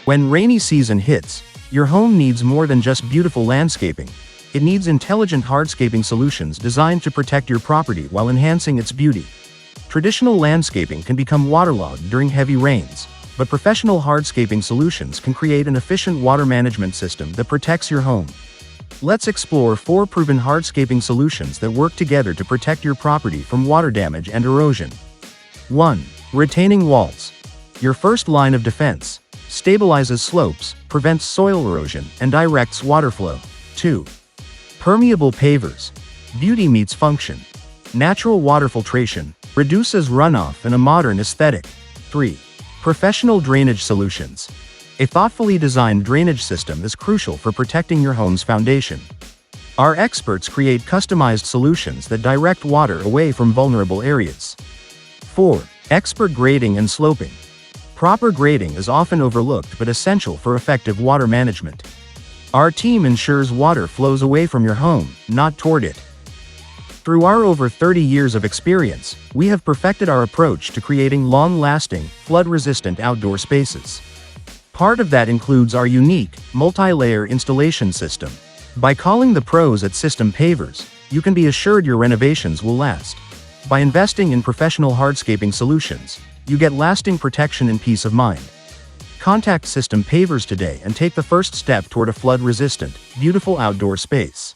When rainy season hits, your home needs more than just beautiful landscaping. It needs intelligent hardscaping solutions designed to protect your property while enhancing its beauty. Traditional landscaping can become waterlogged during heavy rains, but professional hardscaping solutions can create an efficient water management system that protects your home. Let's explore 4 proven hardscaping solutions that work together to protect your property from water damage and erosion. 1. Retaining walls. Your first line of defense. Stabilizes slopes, prevents soil erosion, and directs water flow. 2. Permeable pavers. Beauty meets function. Natural water filtration, reduces runoff and a modern aesthetic. 3. Professional drainage solutions. A thoughtfully designed drainage system is crucial for protecting your home's foundation. Our experts create customized solutions that direct water away from vulnerable areas. 4. Expert grading and sloping. Proper grading is often overlooked but essential for effective water management. Our team ensures water flows away from your home, not toward it. Through our over 30 years of experience, we have perfected our approach to creating long-lasting, flood-resistant outdoor spaces. Part of that includes our unique, multi-layer installation system. By calling the pros at System Pavers, you can be assured your renovations will last. By investing in professional hardscaping solutions, you get lasting protection and peace of mind. Contact System Pavers today and take the first step toward a flood-resistant, beautiful outdoor space.